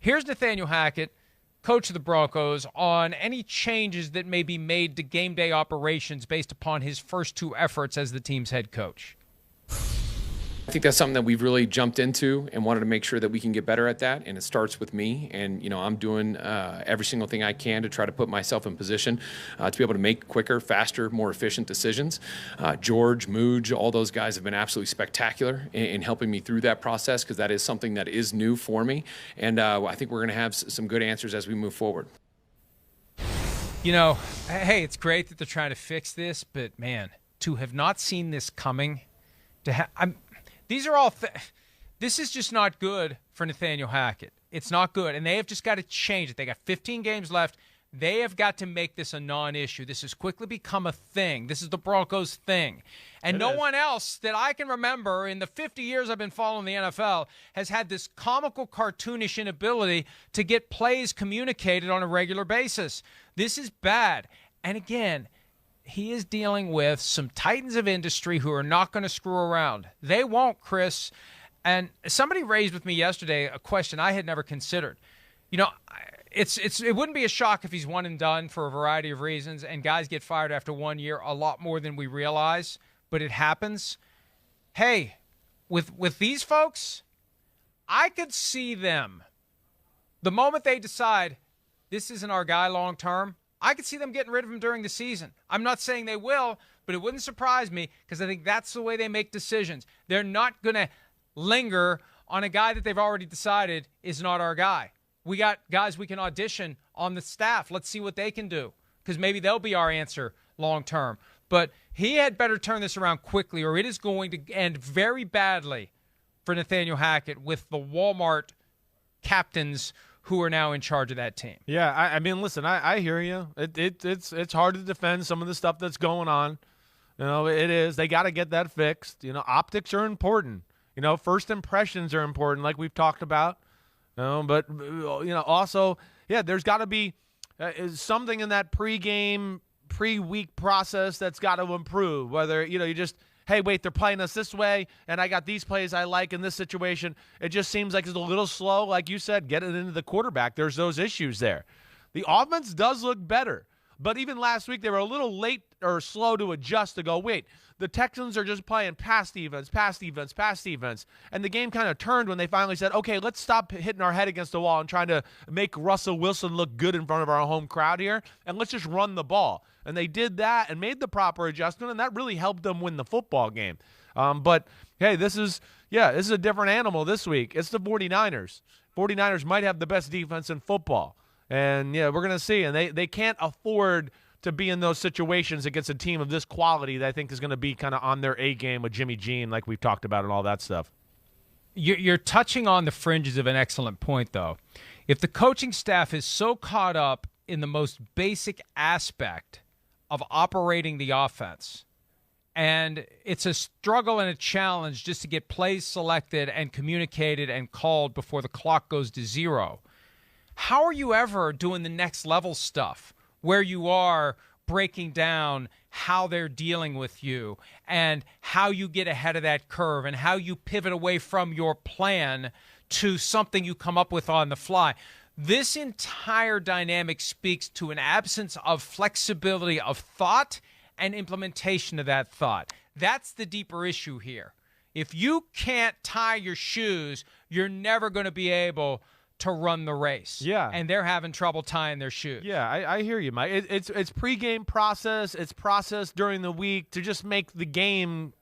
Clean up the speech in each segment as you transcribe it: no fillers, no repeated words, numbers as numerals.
Here's Nathaniel Hackett, coach of the Broncos, on any changes that may be made to game day operations based upon his first 2 efforts as the team's head coach. I think that's something that we've really jumped into and wanted to make sure that we can get better at that, and it starts with me. And, I'm doing every single thing I can to try to put myself in position to be able to make quicker, faster, more efficient decisions. George, Mooj, all those guys have been absolutely spectacular in helping me through that process, because that is something that is new for me. And I think we're going to have some good answers as we move forward. Hey, it's great that they're trying to fix this, but, man, to have not seen this coming, these are all this is just not good for Nathaniel Hackett. It's not good, and they have just got to change it. They got 15 games left. They have got to make this a non-issue. This has quickly become a thing. This is the Broncos thing. And no one else that I can remember in the 50 years I've been following the NFL has had this comical, cartoonish inability to get plays communicated on a regular basis. This is bad. And again, he is dealing with some titans of industry who are not going to screw around. They won't, Chris. And somebody raised with me yesterday a question I had never considered. It wouldn't be a shock if he's one and done for a variety of reasons, and guys get fired after 1 year a lot more than we realize, but it happens. Hey, with these folks, I could see them, the moment they decide this isn't our guy long term, I could see them getting rid of him during the season. I'm not saying they will, but it wouldn't surprise me, because I think that's the way they make decisions. They're not going to linger on a guy that they've already decided is not our guy. We got guys we can audition on the staff. Let's see what they can do, because maybe they'll be our answer long term. But he had better turn this around quickly, or it is going to end very badly for Nathaniel Hackett with the Walmart captains who are now in charge of that team. Yeah, I mean, listen, I hear you. It's hard to defend some of the stuff that's going on. It is. They got to get that fixed. Optics are important. First impressions are important, like we've talked about. But also, yeah, there's got to be something in that pre-week process that's got to improve. Whether you just, hey, wait, they're playing us this way, and I got these plays I like in this situation. It just seems like it's a little slow, like you said, get it into the quarterback. There's those issues there. The offense does look better, but even last week they were a little late or slow to adjust to go, wait, the Texans are just playing pass defense, and the game kind of turned when they finally said, okay, let's stop hitting our head against the wall and trying to make Russell Wilson look good in front of our home crowd here, and let's just run the ball. And they did that and made the proper adjustment, and that really helped them win the football game. But, hey, this is a different animal this week. It's the 49ers. 49ers might have the best defense in football. And, yeah, we're going to see. And they can't afford to be in those situations against a team of this quality that I think is going to be kind of on their A game with Jimmy Jean, like we've talked about and all that stuff. You're touching on the fringes of an excellent point, though. If the coaching staff is so caught up in the most basic aspect of operating the offense, and it's a struggle and a challenge just to get plays selected and communicated and called before the clock goes to zero, how are you ever doing the next level stuff where you are breaking down how they're dealing with you and how you get ahead of that curve and how you pivot away from your plan to something you come up with on the fly? This entire dynamic speaks to an absence of flexibility of thought and implementation of that thought. That's the deeper issue here. If you can't tie your shoes, you're never going to be able to run the race. Yeah. And they're having trouble tying their shoes. Yeah, I hear you, Mike. It's pregame process. It's process during the week to just make the game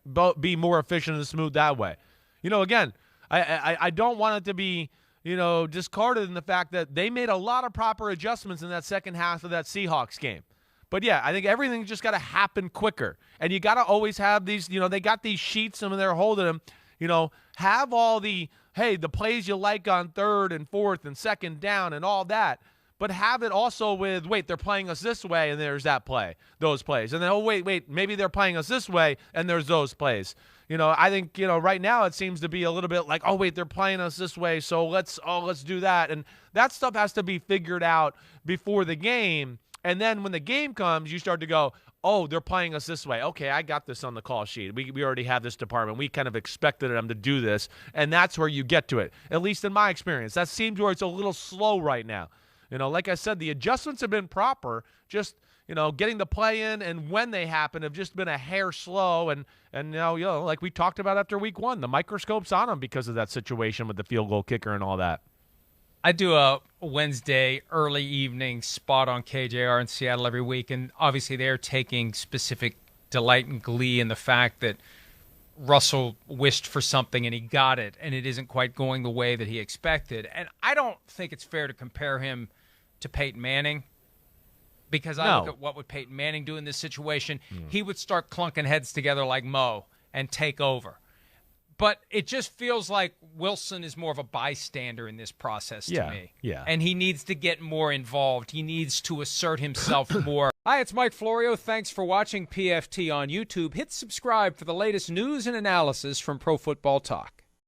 be more efficient and smooth that way. Again, I don't want it to be discarded in the fact that they made a lot of proper adjustments in that second half of that Seahawks game. But, yeah, I think everything's just got to happen quicker. And you got to always have these, they got these sheets and they're holding them, have all the plays you like on third and fourth and second down and all that. But have it also with, wait, they're playing us this way and there's that play, those plays. And then, oh, wait, maybe they're playing us this way and there's those plays. I think, right now it seems to be a little bit like, oh, wait, they're playing us this way, so let's do that. And that stuff has to be figured out before the game. And then when the game comes, you start to go, oh, they're playing us this way. Okay, I got this on the call sheet. We already have this department. We kind of expected them to do this, and that's where you get to it, at least in my experience. That seems where it's a little slow right now. Like I said, the adjustments have been proper, just getting the play in and when they happen have just been a hair slow. And like we talked about after week 1, the microscope's on them because of that situation with the field goal kicker and all that. I do a Wednesday early evening spot on KJR in Seattle every week, and obviously they're taking specific delight and glee in the fact that Russell wished for something and he got it, and it isn't quite going the way that he expected. And I don't think it's fair to compare him to Peyton Manning, because I look at what would Peyton Manning do in this situation. He would start clunking heads together like Mo and take over. But it just feels like Wilson is more of a bystander in this process to me. Yeah. And he needs to get more involved. He needs to assert himself more. Hi, it's Mike Florio. Thanks for watching PFT on YouTube. Hit subscribe for the latest news and analysis from Pro Football Talk.